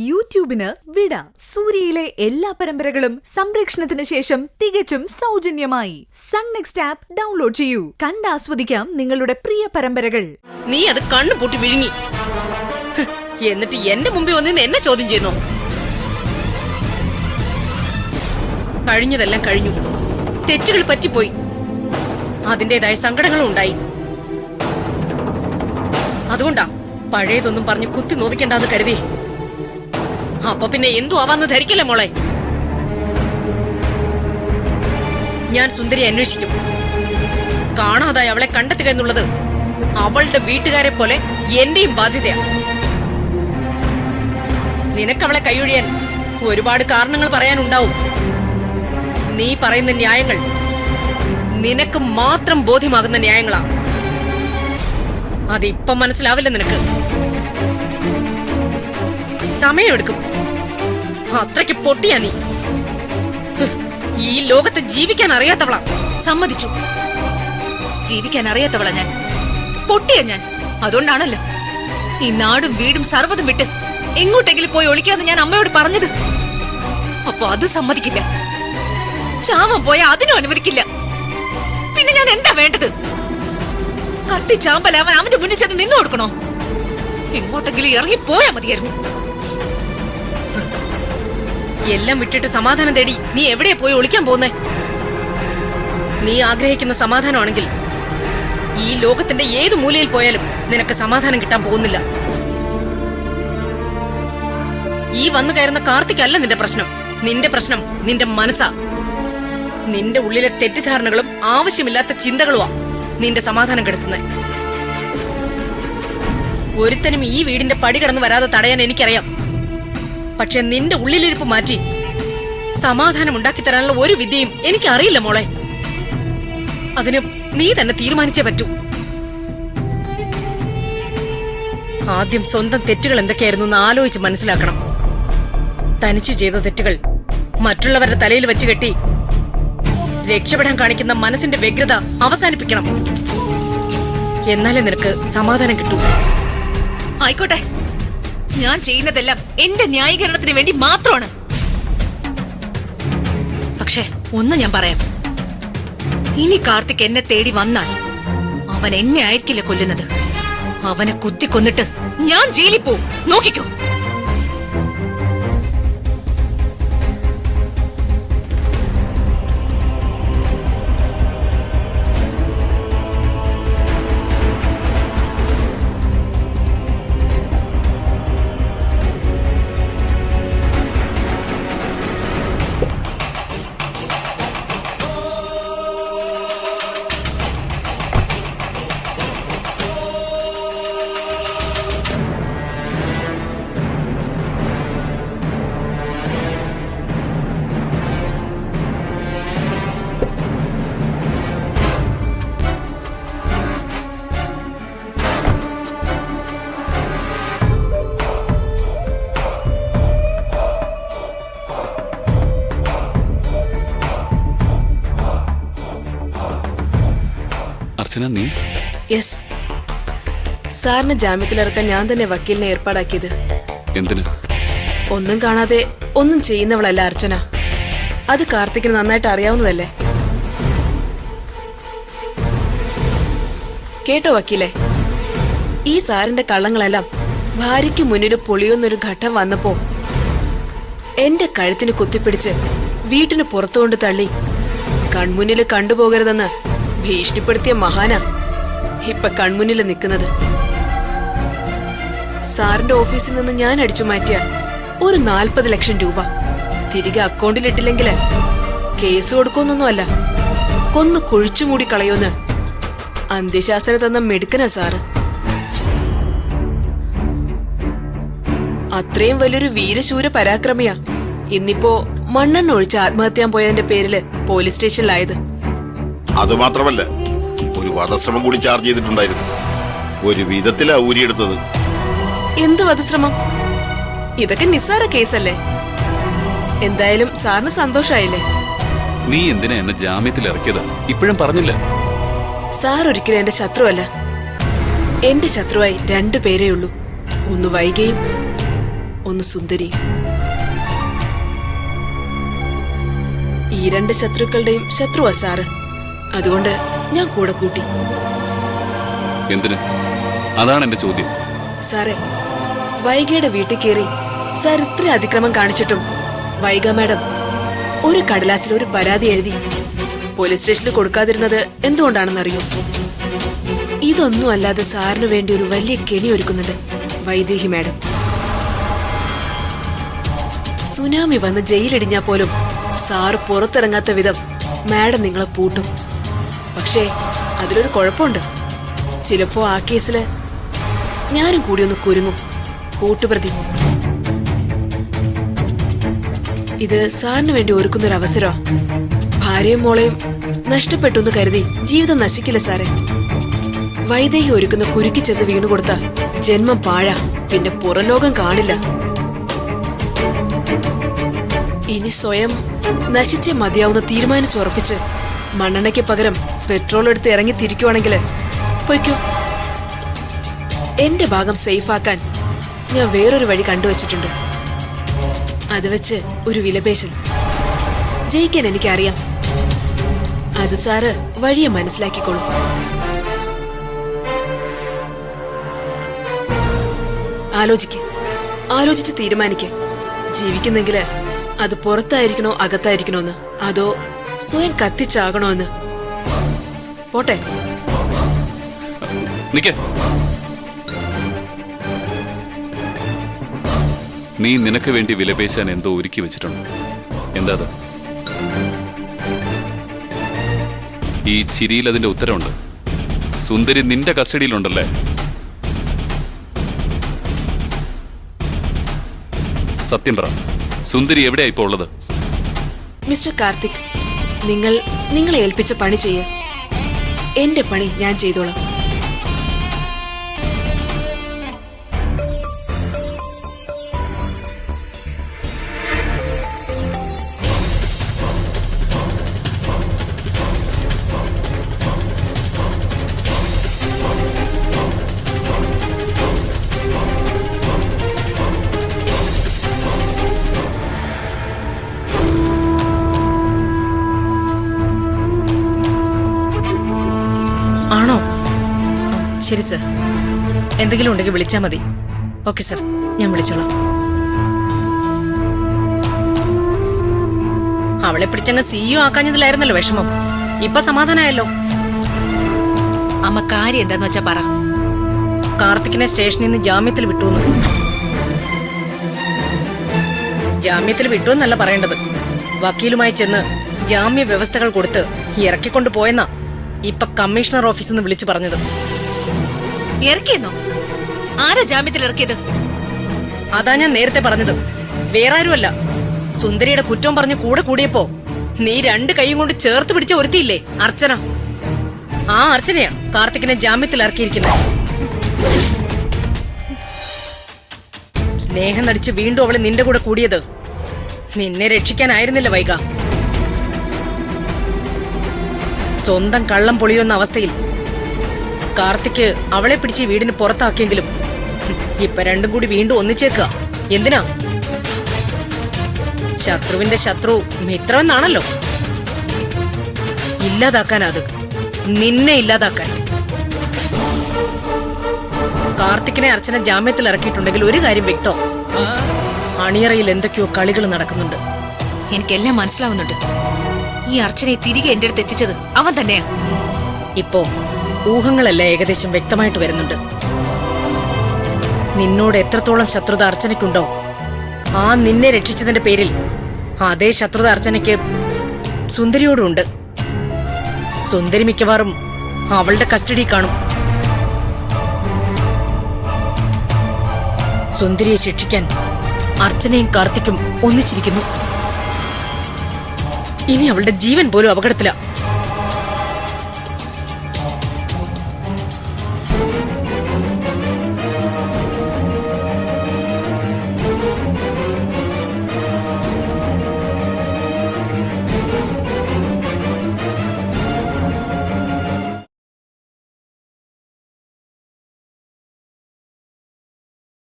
യൂട്യൂബിന് വിട. സൂര്യയിലെ എല്ലാ പരമ്പരകളും സംരക്ഷണത്തിന് ശേഷം തികച്ചും സൗജന്യമായി സൺ നെക്സ്റ്റ് ആപ്പ് ഡൗൺലോഡ് ചെയ്യൂ. കണ്ടാസ്വദിക്കാം നിങ്ങളുടെ പ്രിയ പരമ്പരകൾ. നീ അത് കണ്ണു പൂട്ടി വിഴുങ്ങി, എന്നിട്ട് എന്റെ മുമ്പിൽ വന്ന് എന്നെ ചോദ്യം ചെയ്യുന്നു. കഴിഞ്ഞതെല്ലാം കഴിഞ്ഞു, തെറ്റുകൾ പറ്റിപ്പോയി, അതിന്റേതായ സങ്കടങ്ങളും ഉണ്ടായി. അതുകൊണ്ടാ പഴയതൊന്നും പറഞ്ഞ് കുത്തി നോവിക്കണ്ടെന്ന് കരുതി. അപ്പൊ പിന്നെ എന്തു ആവാന്ന് ധരിക്കല്ലേ മോളെ. ഞാൻ സുന്ദരിയെ അന്വേഷിക്കും. കാണാതായി അവളെ കണ്ടെത്തുക എന്നുള്ളത് അവളുടെ വീട്ടുകാരെ പോലെ എന്റെയും ബാധ്യതയാണ്. നിനക്കവളെ കൈയൊഴിയാൻ ഒരുപാട് കാരണങ്ങൾ പറയാനുണ്ടാവും. നീ പറയുന്ന ന്യായങ്ങൾ നിനക്ക് മാത്രം ബോധ്യമാകുന്ന ന്യായങ്ങളാ. അതിപ്പം മനസ്സിലാവില്ല നിനക്ക്. സമയമെടുക്കും. അത്രയ്ക്ക് പൊട്ടിയാ നീ. ഈ ലോകത്ത് ജീവിക്കാൻ അറിയാത്തവളാ. സമ്മതിച്ചു, ജീവിക്കാൻ അറിയാത്തവളാ ഞാൻ, പൊട്ടിയ ഞാൻ. അതുകൊണ്ടാണല്ലോ ഈ നാടും വീടും സർവ്വതും വിട്ട് എങ്ങോട്ടെങ്കിലും പോയി ഒളിക്കാന്ന് ഞാൻ അമ്മയോട് പറഞ്ഞത്. അപ്പൊ അത് സമ്മതിക്കില്ല. ചാവാൻ പോയ അതിനും അനുവദിക്കില്ല. പിന്നെ ഞാൻ എന്താ വേണ്ടത്? കത്തി ചാമ്പലാവൻ അവന്റെ മുന്നിൽ ചെന്ന് നിന്നു കൊടുക്കണോ? എങ്ങോട്ടെങ്കിലും ഇറങ്ങി പോയാ മതിയായിരുന്നു. എല്ലാം വിട്ടിട്ട് സമാധാനം തേടി നീ എവിടെയാ പോയി ഒളിക്കാൻ പോകുന്നേ? നീ ആഗ്രഹിക്കുന്ന സമാധാനമാണെങ്കിൽ ഈ ലോകത്തിന്റെ ഏത് മൂലയിൽ പോയാലും നിനക്ക് സമാധാനം കിട്ടാൻ പോകുന്നില്ല. ഈ വന്നു കയറുന്ന കാർത്തികല്ല നിന്റെ പ്രശ്നം. നിന്റെ പ്രശ്നം നിന്റെ മനസ്സാ. നിന്റെ ഉള്ളിലെ തെറ്റിദ്ധാരണകളും ആവശ്യമില്ലാത്ത ചിന്തകളുമാ നിന്റെ സമാധാനം കെടുത്തുന്നത്. ഒരുത്തനും ഈ വീടിന്റെ പടി കടന്നു വരാതെ തടയാൻ എനിക്കറിയാം. പക്ഷെ നിന്റെ ഉള്ളിലിരിപ്പ് മാറ്റി സമാധാനം ഉണ്ടാക്കി തരാനുള്ള ഒരു വിദ്യയും എനിക്കറിയില്ല മോളെ. അതിന് നീ തന്നെ തീരുമാനിച്ചേ പറ്റൂ. ആദ്യം സ്വന്തം തെറ്റുകൾ എന്തൊക്കെയായിരുന്നു എന്ന് ആലോചിച്ച് മനസ്സിലാക്കണം. തനിച്ചു ചെയ്ത തെറ്റുകൾ മറ്റുള്ളവരുടെ തലയിൽ വെച്ച് കെട്ടി രക്ഷപ്പെടാൻ കാണിക്കുന്ന മനസ്സിന്റെ വ്യഗ്രത അവസാനിപ്പിക്കണം. എന്നാലേ നിനക്ക് സമാധാനം കിട്ടൂ. ആയിക്കോട്ടെ, ഞാൻ ചെയ്യുന്നതെല്ലാം എന്റെ ന്യായീകരണത്തിന് വേണ്ടി മാത്രമാണ്. പക്ഷെ ഒന്ന് ഞാൻ പറയാം, ഇനി കാർത്തിക് എന്നെ തേടി വന്നാൽ അവൻ എന്നെ ആയിരിക്കില്ല കൊല്ലുന്നത്. അവനെ കുത്തിക്കൊന്നിട്ട് ഞാൻ ജയിലിൽ പോവും. നോക്കിക്കോ. നീ യെസ്, സാറിന് ജാമ്യത്തിലിറക്കാൻ ഞാൻ തന്നെ വക്കീലിനെ ഏർപ്പാടാക്കിയത്. എന്തിന്? ഒന്നും കാണാതെ ഒന്നും ചെയ്യുന്നവളല്ല അർച്ചന. അത് കാർത്തിക്കിന് നന്നായിട്ട് അറിയാവുന്നതല്ലേ. കേട്ടോ വക്കീലെ, ഈ സാറിന്റെ കള്ളങ്ങളെല്ലാം ഭാര്യയ്ക്ക് മുന്നിൽ പൊളിയുന്നൊരു ഘട്ടം വന്നപ്പോ എന്റെ കഴുത്തിന് കുത്തിപ്പിടിച്ച് വീട്ടിന് പുറത്തുകൊണ്ട് തള്ളി കൺമുന്നിൽ കണ്ടുപോകരുതെന്ന് ഭീഷണിപ്പെടുത്തിയ മഹാനാ ഇപ്പൊ കൺമുന്നിൽ നിൽക്കുന്നത്. സാറിന്റെ ഓഫീസിൽ നിന്ന് ഞാൻ അടിച്ചു മാറ്റിയ ഒരു 40 ലക്ഷം രൂപ തിരികെ അക്കൗണ്ടിലിട്ടില്ലെങ്കില് കേസ് കൊടുക്കൊന്നൊന്നുമല്ല, കൊന്നു കുഴിച്ചുമൂടി കളയോന്ന് അന്ത്യശാസ്ത്രം തന്ന മെടുക്കനാ സാറ്. അത്രയും വലിയൊരു വീരശൂര പരാക്രമിയാ ഇന്നിപ്പോ മണ്ണെണ്ണ ഒഴിച്ച് ആത്മഹത്യാൻ പോയതിന്റെ പേരില് പോലീസ് സ്റ്റേഷനിലായത്. അതുമാത്രമല്ല, ഒരു വധശ്രമം കൂടി ചാർജ് ചെയ്തിട്ടുണ്ടായിരുന്നു. ഒരു വിധത്തിലാ ഊരിയെടുത്തത്. എന്ത് വധശ്രമം? ഇതൊക്കെ നിസ്സാര കേസല്ലേ. എന്തായാലും സാറിന് സന്തോഷായില്ലേ? നീ എന്തിനാ എന്നെ ജാമ്യത്തിൽ ഇറക്കിയത്? ഇപ്പോഴും പറഞ്ഞില്ല. സാർ ഒരിക്കലും എന്റെ ശത്രുവല്ല. എന്റെ ശത്രുവായി 2 പേരേ ഉള്ളൂ. ഒന്ന് വൈകയും ഒന്ന് സുന്ദരി. ഈ രണ്ട് ശത്രുക്കളുടെയും ശത്രുവാ സാറ്. അതുകൊണ്ട് ഞാൻ കൂടെ കൂട്ടി. എന്തിന്? അതാണ് എന്റെ ചോദ്യം. സാറേ, വൈഗയുടെ വീട്ടിൽ കയറി സാർ ഇത്ര അതിക്രമം കാണിച്ചിട്ടും വൈഗ മാഡം ഒരു കടലാസിൽ ഒരു പരാതി എഴുതി പോലീസ് സ്റ്റേഷനിൽ കൊടുക്കാതിരുന്നത് എന്തുകൊണ്ടാണെന്നറിയോ? ഇതൊന്നും അല്ലാതെ സാറിന് വേണ്ടി ഒരു വലിയ കെണി ഒരുക്കുന്നുണ്ട് വൈദേഹി മാഡം. സുനാമി വന്ന് ജയിലിടിഞ്ഞാ പോലും സാറ് പുറത്തിറങ്ങാത്ത വിധം മാഡം നിങ്ങളെ പൂട്ടും. പക്ഷേ അതിലൊരു കുഴപ്പമുണ്ട്. ചിലപ്പോ ആ കേസില് ഞാനും കൂടി ഒന്ന് കുരുങ്ങും, കൂട്ടുപ്രതി. ഇത് സാറിന് വേണ്ടി ഒരുക്കുന്നൊരു അവസരമാ. ഭാര്യയും മോളെയും നഷ്ടപ്പെട്ടു എന്ന് കരുതി ജീവിതം നശിക്കില്ല സാറേ. വൈദേഹി ഒരുക്കുന്ന കുരുക്കി ചെന്ന് വീണുകൊടുത്ത ജന്മം പാഴ, പിന്നെ പുറലോകം കാണില്ല. ഇനി സ്വയം നശിച്ചേ മതിയാവുന്ന തീരുമാനിച്ചുറപ്പിച്ച് മണ്ണെണ്ണയ്ക്ക് പകരം പെട്രോൾ എടുത്ത് ഇറങ്ങി തിരിക്കുവാണെങ്കിൽ പൊയ്ക്കോ. എന്റെ ഭാഗം സേഫാക്കാൻ ഞാൻ വേറൊരു വഴി കണ്ടുവച്ചിട്ടുണ്ട്. അത് വെച്ച് ഒരു വിലപേശൽ ജയിക്കാൻ എനിക്കറിയാം. അത് സാറ് വഴിയെ മനസ്സിലാക്കിക്കോളൂ. ആലോചിച്ച് തീരുമാനിക്ക്. ജീവിക്കുന്നെങ്കില് അത് പുറത്തായിരിക്കണോ അകത്തായിരിക്കണോ എന്ന്, അതോ സ്വയം കത്തിച്ചാകണോ എന്ന്. പോട്ടെ. നീ നിനക്ക് വേണ്ടി വിലപേശാൻ എന്തോ ഒരുക്കി വെച്ചിട്ടുണ്ട്. എന്താ? ഈ ചിരിയിൽ അതിന്റെ ഉത്തരവുണ്ട്. സുന്ദരി നിന്റെ കസ്റ്റഡിയിലുണ്ടല്ലേ? സത്യം പറ, സുന്ദരി എവിടെയാ ഇപ്പോ ഉള്ളത്? മിസ്റ്റർ കാർത്തിക്, നിങ്ങളെ ഏൽപ്പിച്ച പണി ചെയ്യ. എന്റെ പണി ഞാൻ ചെയ്തോളാം. ആണോ? ശരി സർ, എന്തെങ്കിലും ഉണ്ടെങ്കിൽ വിളിച്ചാൽ മതി. ഓക്കെ സർ, ഞാൻ വിളിച്ചോളാം. അവളെ പിടിച്ചങ്ങ് CEO ആക്കാഞ്ഞതിലായിരുന്നല്ലോ വിഷമം. ഇപ്പൊ സമാധാനമായല്ലോ. അമ്മ കാര്യം എന്താന്ന് വെച്ചാ പറ. കാർത്തിക്കിനെ സ്റ്റേഷനിൽ നിന്ന് ജാമ്യത്തിൽ വിട്ടുവെന്ന്. ജാമ്യത്തിൽ വിട്ടുവെന്നല്ല പറയേണ്ടത്, വക്കീലുമായി ചെന്ന് ജാമ്യ വ്യവസ്ഥകൾ കൊടുത്ത് ഇറക്കിക്കൊണ്ടു പോയെന്നാ ഇപ്പൊ കമ്മീഷണർ ഓഫീസിൽ നിന്ന് വിളിച്ചു പറഞ്ഞത്. ഇറക്കിയെന്നോ? ആരാ ജാമ്യത്തിൽ ഇറക്കിയത്? അതാ ഞാൻ നേരത്തെ പറഞ്ഞത്. വേറെ ആരുമല്ല, സുന്ദരിയുടെ കുറ്റം പറഞ്ഞു കൂടെ കൂടിയപ്പോ നീ രണ്ട് കൈയും കൊണ്ട് ചേർത്ത് പിടിച്ച ഒരുത്തിയില്ലേ, അർച്ചന. ആ അർച്ചനയാ കാർത്തിക്കിനെ ജാമ്യത്തിൽ ഇറക്കിയിരിക്കുന്നത്. സ്നേഹം നടിച്ച് വീണ്ടും അവള് നിന്റെ കൂടെ കൂടിയത് നിന്നെ രക്ഷിക്കാനായിരുന്നില്ല വൈക. സ്വന്തം കള്ളം പൊളിയുന്ന അവസ്ഥയിൽ കാർത്തിക് അവളെ പിടിച്ച് വീടിന് പുറത്താക്കിയെങ്കിലും ഇപ്പൊ രണ്ടും കൂടി വീണ്ടും ഒന്നിച്ചേക്കുക. എന്തിനാ? ശത്രുവിന്റെ ശത്രു മിത്രമെന്നാണല്ലോ. ഇല്ലാതാക്കാനത്, നിന്നെ ഇല്ലാതാക്കാൻ. കാർത്തിക്കിനെ അർച്ചന ജാമ്യത്തിൽ ഇറക്കിയിട്ടുണ്ടെങ്കിൽ ഒരു കാര്യം വ്യക്തം, അണിയറയിൽ എന്തൊക്കെയോ കളികൾ നടക്കുന്നുണ്ട്. എനിക്കെല്ലാം മനസ്സിലാവുന്നുണ്ട്. ഈ അർച്ചനയെ തിരികെ എന്റെ അടുത്ത് എത്തിച്ചത് അവൻ തന്നെയാ. ഇപ്പോ ഊഹങ്ങളെല്ലാം ഏകദേശം വ്യക്തമായിട്ട് വരുന്നുണ്ട്. നിന്നോട് എത്രത്തോളം ശത്രുത അർച്ചനയ്ക്കുണ്ടോ, ആ നിന്നെ രക്ഷിച്ചതിന്റെ പേരിൽ അതേ ശത്രുത അർച്ചനയ്ക്ക് സുന്ദരിയോടുണ്ട്. സുന്ദരി മിക്കവാറും അവളുടെ കസ്റ്റഡി കാണും. സുന്ദരിയെ ശിക്ഷിക്കാൻ അർച്ചനയും കാർത്തിക്കും ഒന്നിച്ചിരിക്കുന്നു. ഇനി അവളുടെ ജീവൻ പോലും അപകടത്തിലാ.